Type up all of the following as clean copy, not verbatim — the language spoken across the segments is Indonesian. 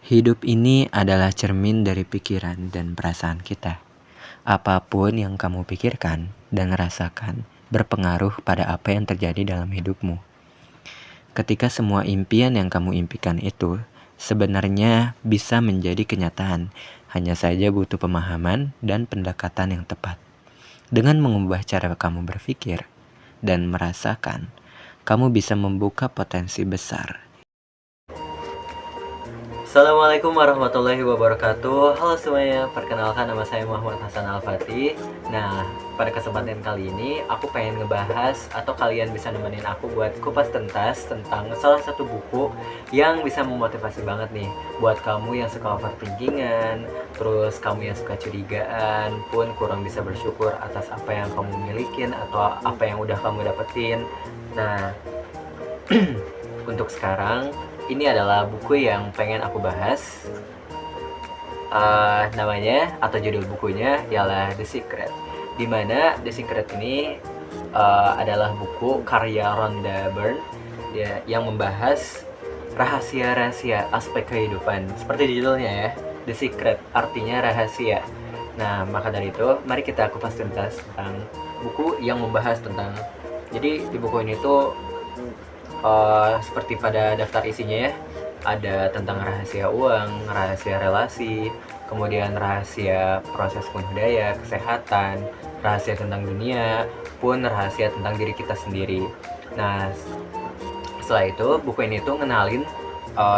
Hidup ini adalah cermin dari pikiran dan perasaan kita. Apapun yang kamu pikirkan dan rasakan berpengaruh pada apa yang terjadi dalam hidupmu. Ketika semua impian yang kamu impikan itu sebenarnya bisa menjadi kenyataan, hanya saja butuh pemahaman dan pendekatan yang tepat. Dengan mengubah cara kamu berpikir dan merasakan, kamu bisa membuka potensi besar. Assalamualaikum warahmatullahi wabarakatuh. Halo semuanya, perkenalkan nama saya Muhammad Hasan Al-Fatih. Nah, pada kesempatan kali ini aku pengen ngebahas atau kalian bisa nemenin aku buat kupas tuntas tentang salah satu buku yang bisa memotivasi banget nih buat kamu yang suka overthinkingan, terus kamu yang suka curigaan pun kurang bisa bersyukur atas apa yang kamu milikin atau apa yang udah kamu dapetin. Nah, untuk sekarang ini adalah buku yang pengen aku bahas. Namanya atau judul bukunya ialah The Secret. Dimana The Secret ini adalah buku karya Rhonda Byrne ya, yang membahas rahasia-rahasia aspek kehidupan. Seperti judulnya ya, The Secret artinya rahasia. Nah, maka dari itu mari kita kupas tuntas tentang buku yang membahas tentang. Jadi di buku ini tuh seperti pada daftar isinya ya, ada tentang rahasia uang, rahasia relasi, kemudian rahasia proses penuh daya, kesehatan, rahasia tentang dunia, pun rahasia tentang diri kita sendiri. Nah, setelah itu buku ini tuh ngenalin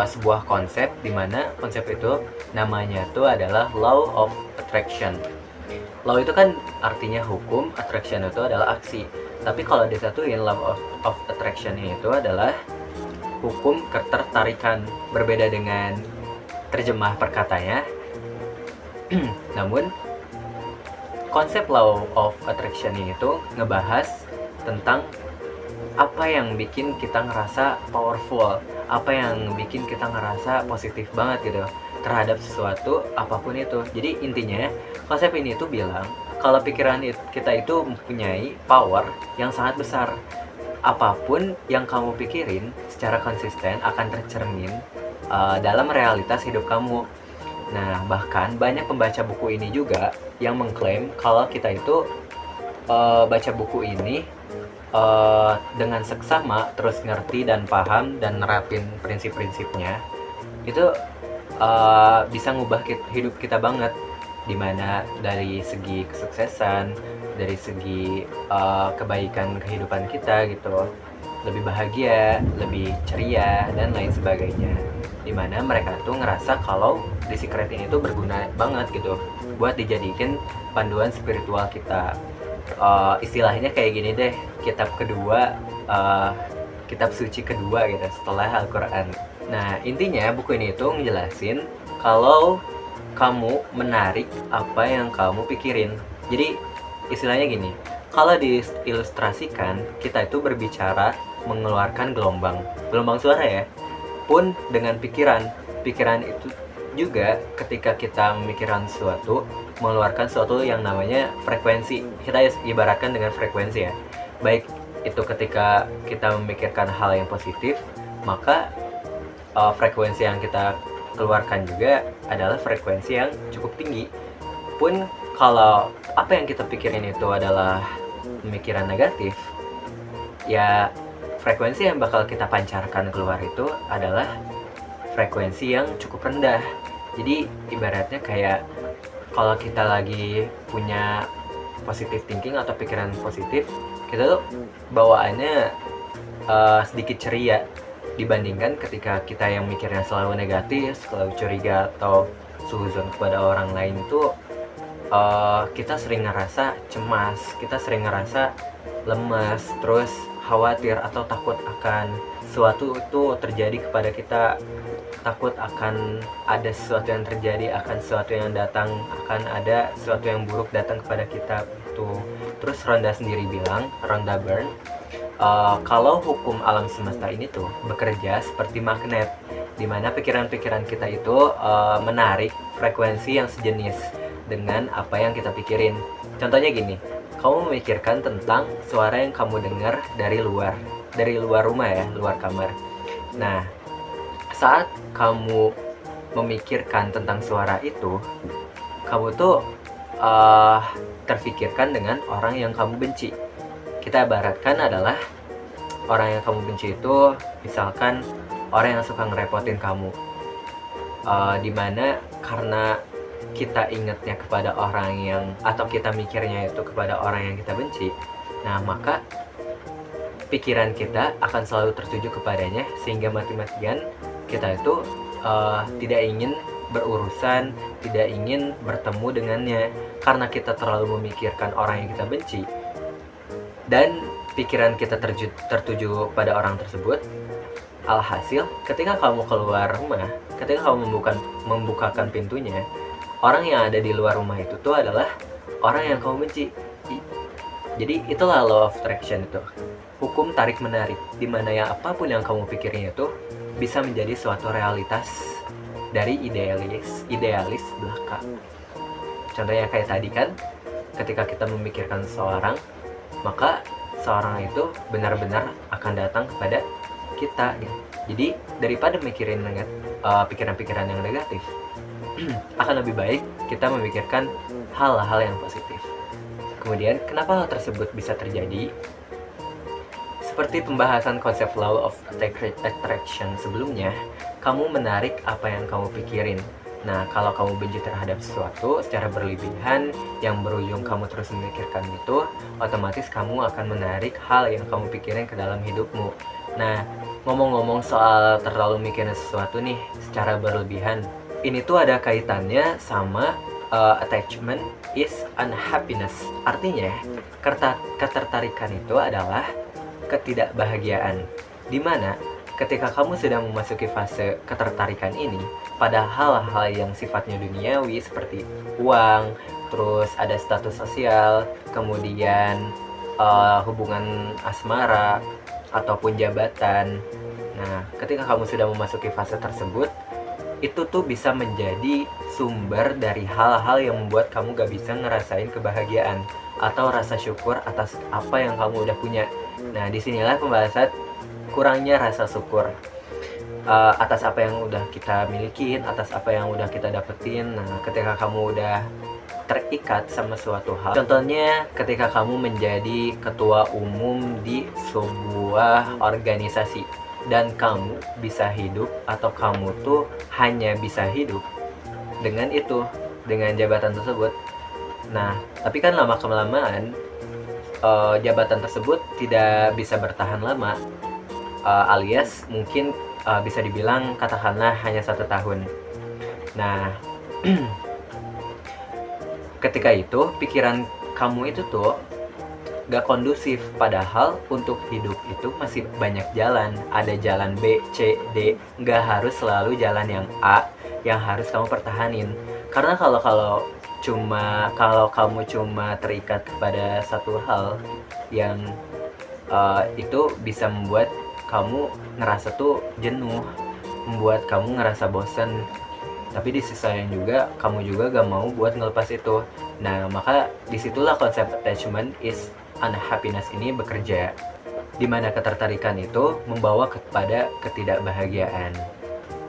sebuah konsep, dimana konsep itu namanya tuh adalah Law of Attraction. Law itu kan artinya hukum, attraction itu adalah aksi. Tapi kalau disatuin Law of Attraction itu adalah hukum ketertarikan. Berbeda dengan terjemah perkatanya. Namun konsep Law of Attraction itu ngebahas tentang apa yang bikin kita ngerasa powerful, apa yang bikin kita ngerasa positif banget gitu terhadap sesuatu apapun itu. Jadi intinya konsep ini tuh bilang kalau pikiran kita itu mempunyai power yang sangat besar. Apapun yang kamu pikirin secara konsisten akan tercermin dalam realitas hidup kamu. Nah, bahkan banyak pembaca buku ini juga yang mengklaim kalau kita itu baca buku ini dengan seksama, terus ngerti dan paham dan nerapin prinsip-prinsipnya, itu bisa ngubah hidup kita banget. Dimana dari segi kesuksesan, dari segi kebaikan kehidupan kita gitu, lebih bahagia, lebih ceria dan lain sebagainya. Dimana mereka tuh ngerasa kalau The Secret ini tuh berguna banget gitu buat dijadikan panduan spiritual kita. Istilahnya kayak gini deh, kitab kedua, kitab suci kedua gitu setelah Al-Quran. Nah, intinya buku ini tuh ngejelasin kalau kamu menarik apa yang kamu pikirin. Jadi istilahnya gini, kalau diilustrasikan, kita itu berbicara mengeluarkan gelombang suara ya, pun dengan pikiran itu juga ketika kita memikirkan sesuatu mengeluarkan sesuatu yang namanya frekuensi. Kita ibaratkan dengan frekuensi ya, baik itu ketika kita memikirkan hal yang positif, maka frekuensi yang kita keluarkan juga adalah frekuensi yang cukup tinggi. Pun kalau apa yang kita pikirin itu adalah pemikiran negatif, ya frekuensi yang bakal kita pancarkan keluar itu adalah frekuensi yang cukup rendah. Jadi ibaratnya kayak kalau kita lagi punya positive thinking atau pikiran positif, kita tuh bawaannya sedikit ceria dibandingkan ketika kita yang mikirnya selalu negatif, selalu curiga atau suzon kepada orang lain itu kita sering ngerasa cemas, kita sering ngerasa lemas, terus khawatir atau takut akan sesuatu itu terjadi kepada kita, takut akan ada sesuatu yang terjadi, akan sesuatu yang datang, akan ada sesuatu yang buruk datang kepada kita tuh. Terus Rhonda sendiri bilang, Rhonda Byrne, kalau hukum alam semesta ini tuh bekerja seperti magnet, dimana pikiran-pikiran kita itu menarik frekuensi yang sejenis dengan apa yang kita pikirin. Contohnya gini, kamu memikirkan tentang suara yang kamu dengar dari luar rumah ya, luar kamar. Nah, saat kamu memikirkan tentang suara itu, kamu tuh terfikirkan dengan orang yang kamu benci. Kita ibaratkan adalah orang yang kamu benci itu misalkan orang yang suka ngerepotin kamu, dimana karena kita ingatnya kepada orang yang, atau kita mikirnya itu kepada orang yang kita benci, nah maka pikiran kita akan selalu tertuju kepadanya, sehingga mati-matian kita itu tidak ingin berurusan, tidak ingin bertemu dengannya, karena kita terlalu memikirkan orang yang kita benci dan pikiran kita tertuju pada orang tersebut. Alhasil, ketika kamu keluar rumah, ketika kamu membukakan pintunya, orang yang ada di luar rumah itu tuh adalah orang yang kamu benci. Jadi itulah law of attraction itu, hukum tarik menarik, dimana ya apapun yang kamu pikirin itu bisa menjadi suatu realitas dari idealis belaka. Contohnya kayak tadi kan, ketika kita memikirkan seseorang, maka seorang itu benar-benar akan datang kepada kita gitu. Jadi daripada mikirin pikiran-pikiran yang negatif, akan lebih baik kita memikirkan hal-hal yang positif. Kemudian kenapa hal tersebut bisa terjadi? Seperti pembahasan konsep law of attraction sebelumnya, kamu menarik apa yang kamu pikirin. Nah, kalau kamu benci terhadap sesuatu secara berlebihan yang berujung kamu terus memikirkan itu, otomatis kamu akan menarik hal yang kamu pikirin ke dalam hidupmu. Nah, ngomong-ngomong soal terlalu mikirin sesuatu nih secara berlebihan, ini tuh ada kaitannya sama attachment is unhappiness. Artinya, ketertarikan itu adalah ketidakbahagiaan, dimana ketika kamu sedang memasuki fase ketertarikan ini pada hal-hal yang sifatnya duniawi seperti uang, terus ada status sosial, kemudian hubungan asmara ataupun jabatan. Nah, ketika kamu sudah memasuki fase tersebut, itu tuh bisa menjadi sumber dari hal-hal yang membuat kamu gak bisa ngerasain kebahagiaan atau rasa syukur atas apa yang kamu udah punya. Nah, disinilah pembahasan kurangnya rasa syukur atas apa yang udah kita milikin, atas apa yang udah kita dapetin. Nah, ketika kamu udah terikat sama suatu hal, contohnya ketika kamu menjadi ketua umum di sebuah organisasi dan kamu bisa hidup, atau kamu tuh hanya bisa hidup dengan itu, dengan jabatan tersebut. Nah, tapi kan lama kelamaan jabatan tersebut tidak bisa bertahan lama, alias mungkin bisa dibilang katakanlah hanya 1 tahun. Nah, ketika itu pikiran kamu itu tuh gak kondusif, padahal untuk hidup itu masih banyak jalan. Ada jalan B, C, D, gak harus selalu jalan yang A yang harus kamu pertahanin. Karena kalau kamu cuma terikat kepada satu hal yang itu bisa membuat kamu ngerasa tuh jenuh, membuat kamu ngerasa bosan. Tapi di sisi lain juga kamu juga gak mau buat ngelepas itu. Nah, maka disitulah konsep attachment is unhappiness ini bekerja, dimana ketertarikan itu membawa kepada ketidakbahagiaan.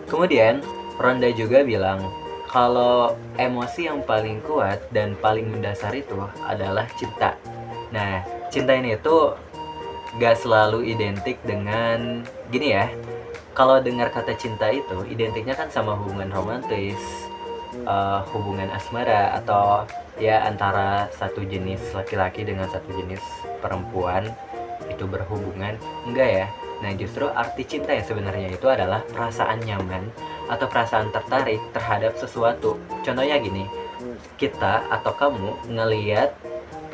Kemudian Ronda juga bilang kalau emosi yang paling kuat dan paling mendasar itu adalah cinta. Nah, cinta ini itu gak selalu identik dengan gini ya. Kalau dengar kata cinta itu identiknya kan sama hubungan romantis, hubungan asmara, atau ya antara satu jenis laki-laki dengan satu jenis perempuan itu berhubungan. Enggak ya. Nah, justru arti cinta yang sebenarnya itu adalah perasaan nyaman atau perasaan tertarik terhadap sesuatu. Contohnya gini, kita atau kamu ngelihat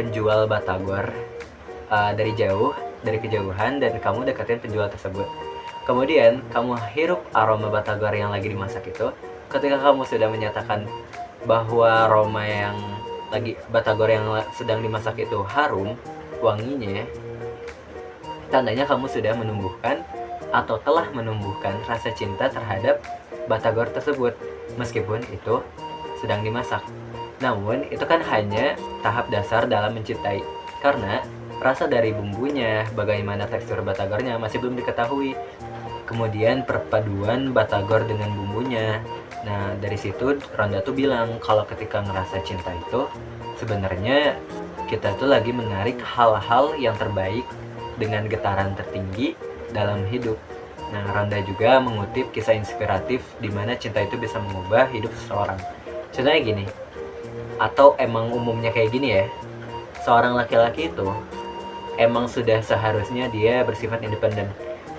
penjual batagor dari kejauhan, dan kamu deketin penjual tersebut. Kemudian kamu hirup aroma batagor yang lagi dimasak itu. Ketika kamu sudah menyatakan bahwa aroma yang batagor yang sedang dimasak itu harum wanginya, tandanya kamu sudah menumbuhkan atau telah menumbuhkan rasa cinta terhadap batagor tersebut, meskipun itu sedang dimasak. Namun itu kan hanya tahap dasar dalam mencintai, karena rasa dari bumbunya, bagaimana tekstur batagornya masih belum diketahui. kemudian perpaduan batagor dengan bumbunya. Nah, dari situ Ronda tuh bilang kalau ketika ngerasa cinta itu sebenarnya kita tuh lagi menarik hal-hal yang terbaik dengan getaran tertinggi dalam hidup. Nah, Ronda juga mengutip kisah inspiratif di mana cinta itu bisa mengubah hidup seseorang. Contohnya gini, atau emang umumnya kayak gini ya, seorang laki-laki itu emang sudah seharusnya dia bersifat independen,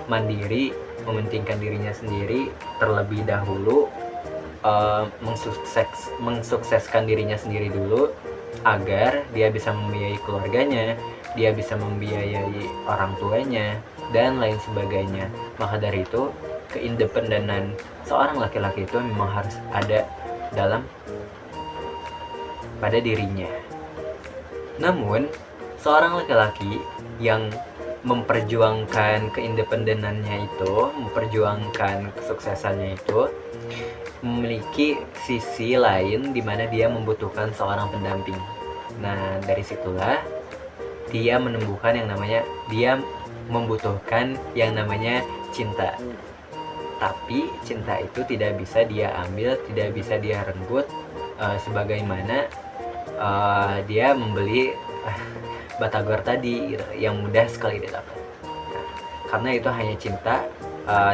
mandiri, mementingkan dirinya sendiri terlebih dahulu, mensukseskan dirinya sendiri dulu agar dia bisa membiayai keluarganya, dia bisa membiayai orang tuanya, dan lain sebagainya. Maka dari itu, keindependenan seorang laki-laki itu memang harus ada pada dirinya. Namun, seorang laki-laki yang memperjuangkan keindependenannya itu, memperjuangkan kesuksesannya itu, memiliki sisi lain di mana dia membutuhkan seorang pendamping. Nah, dari situlah dia membutuhkan yang namanya cinta. Tapi cinta itu tidak bisa dia ambil, tidak bisa dia renggut, sebagaimana dia membeli batagor tadi gitu, yang mudah sekali didapat. Nah, karena itu hanya cinta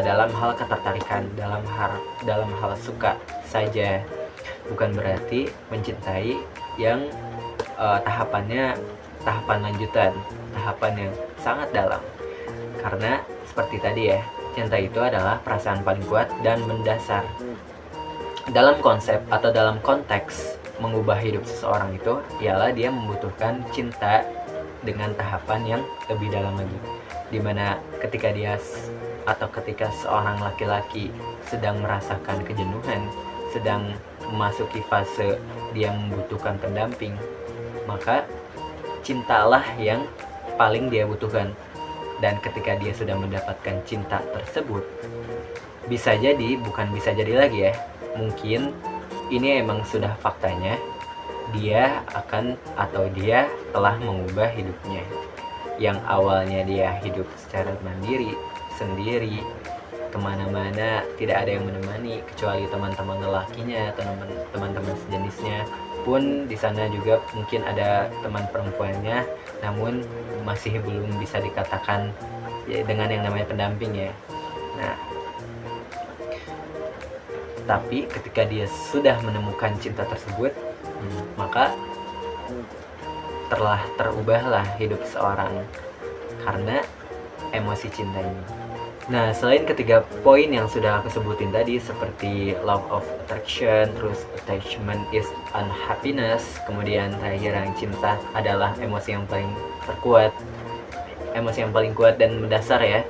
dalam hal ketertarikan, dalam hal suka saja, bukan berarti mencintai yang tahapan lanjutan, tahapan yang sangat dalam. Karena seperti tadi ya, cinta itu adalah perasaan paling kuat dan mendasar. Dalam konsep atau dalam konteks mengubah hidup seseorang itu ialah dia membutuhkan cinta dengan tahapan yang lebih dalam lagi, dimana ketika seorang laki-laki sedang merasakan kejenuhan, sedang memasuki fase dia membutuhkan pendamping, maka cintalah yang paling dia butuhkan. Dan ketika dia sudah mendapatkan cinta tersebut, bisa jadi, bukan bisa jadi lagi ya, mungkin ini emang sudah faktanya, dia telah mengubah hidupnya. Yang awalnya dia hidup secara mandiri, sendiri, kemana-mana tidak ada yang menemani kecuali teman-teman lelakinya atau teman-teman sejenisnya, pun di sana juga mungkin ada teman perempuannya, namun masih belum bisa dikatakan ya, dengan yang namanya pendamping ya. Nah, tapi ketika dia sudah menemukan cinta tersebut, maka terubahlah hidup seorang karena emosi cinta ini. Nah, selain ketiga poin yang sudah aku sebutin tadi seperti law of attraction, terus attachment is unhappiness, kemudian terakhir yang cinta adalah emosi yang paling kuat dan mendasar ya.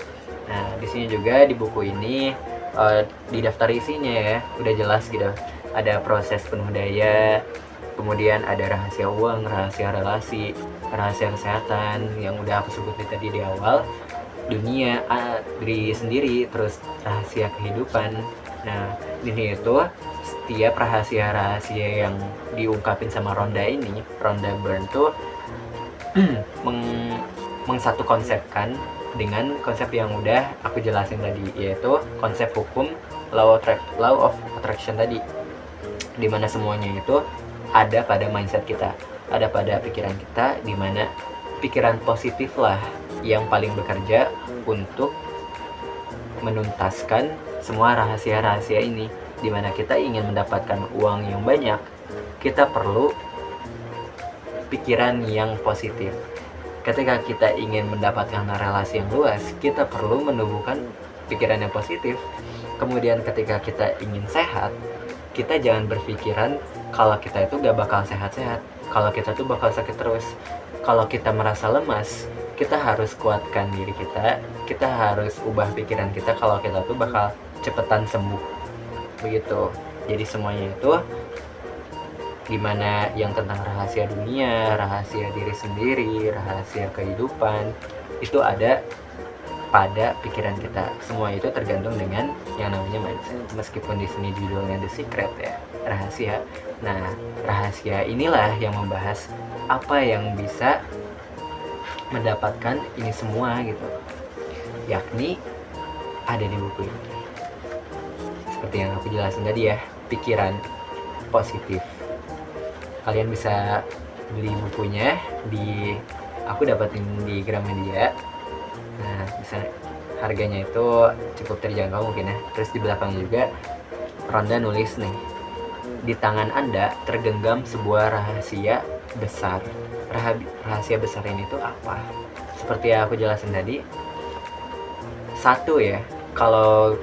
Nah, di sini juga di buku ini di daftar isinya ya udah jelas gitu. Ada proses penuh daya, kemudian ada rahasia uang, rahasia relasi, rahasia kesehatan yang udah aku sebutin tadi di awal, dunia, diri sendiri, terus rahasia kehidupan. Nah, ini itu setiap rahasia-rahasia yang diungkapin sama Ronda Byrne tuh mengsatu konsepkan dengan konsep yang udah aku jelasin tadi, yaitu konsep hukum law of attraction tadi, dimana semuanya itu ada pada mindset kita, ada pada pikiran kita, dimana pikiran positif lah yang paling bekerja untuk menuntaskan semua rahasia-rahasia ini. Dimana kita ingin mendapatkan uang yang banyak, kita perlu pikiran yang positif. Ketika kita ingin mendapatkan relasi yang luas, kita perlu menumbuhkan pikiran yang positif. Kemudian ketika kita ingin sehat, kita jangan berpikiran kalau kita itu gak bakal sehat-sehat, kalau kita tuh bakal sakit terus. Kalau kita merasa lemas, kita harus kuatkan diri kita harus ubah pikiran kita kalau kita tuh bakal cepetan sembuh, begitu. Jadi semuanya itu dimana yang tentang rahasia dunia, rahasia diri sendiri, rahasia kehidupan, itu ada pada pikiran kita. Semua itu tergantung dengan yang namanya mindset. Meskipun di sini judulnya The Secret ya, rahasia. Nah, rahasia inilah yang membahas apa yang bisa mendapatkan ini semua gitu. Yakni ada di buku ini. Seperti yang aku jelasin tadi ya, pikiran positif. Kalian bisa beli bukunya di, aku dapetin di Gramedia. Nah, bisa harganya itu cukup terjangkau mungkin ya. Terus di belakangnya juga Ronda nulis nih, di tangan Anda tergenggam sebuah rahasia besar. Rahasia besar ini tuh apa? Seperti yang aku jelasin tadi, satu ya, kalau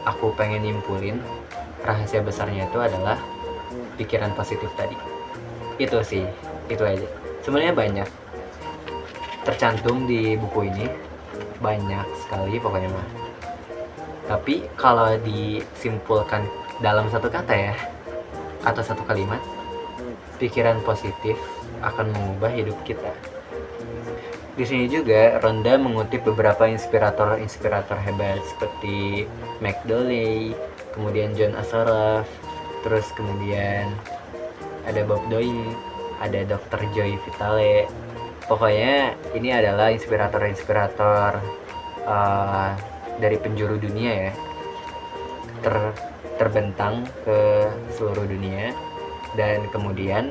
aku pengen nyimpulin, rahasia besarnya itu adalah pikiran positif tadi. Itu sih, itu aja. Sebenarnya banyak tercantum di buku ini, banyak sekali pokoknya mah. Tapi kalau disimpulkan dalam satu kata ya, atau satu kalimat, pikiran positif akan mengubah hidup kita. Di sini juga Ronda mengutip beberapa inspirator hebat seperti Mac Dolley, kemudian John Assaraf, terus kemudian ada Bob Doyle, ada Dr. Joy Vitale. Pokoknya ini adalah inspirator dari penjuru dunia ya, terbentang ke seluruh dunia. Dan kemudian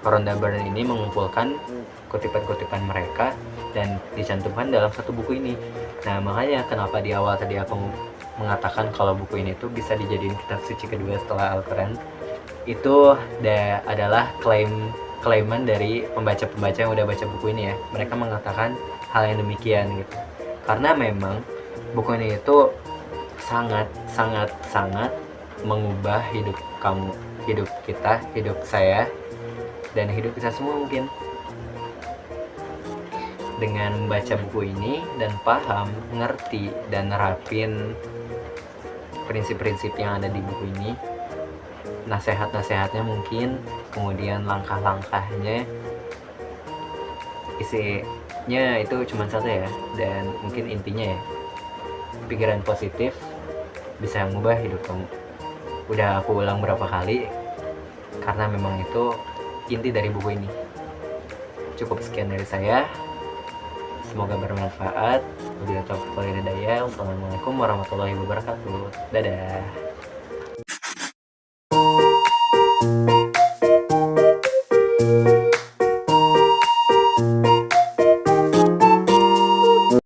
Rhonda Byrne ini mengumpulkan kutipan-kutipan mereka dan dicantumkan dalam satu buku ini. Nah, makanya kenapa di awal tadi aku mengatakan kalau buku ini tuh bisa dijadiin kitab suci kedua setelah Al-Quran. Itu adalah klaiman dari pembaca-pembaca yang udah baca buku ini ya. Mereka mengatakan hal yang demikian gitu. Karena memang buku ini itu sangat mengubah hidup kamu, hidup kita, hidup saya, dan hidup kita semua mungkin. Dengan membaca buku ini dan paham, ngerti, dan nerapin prinsip-prinsip yang ada di buku ini, nasihat-nasihatnya mungkin, kemudian langkah-langkahnya, isinya itu cuma satu ya, dan mungkin intinya ya, pikiran positif bisa mengubah hidup kamu. Udah aku ulang berapa kali, karena memang itu inti dari buku ini. Cukup sekian dari saya, semoga bermanfaat. Wassalamualaikum warahmatullahi wabarakatuh. Dadah.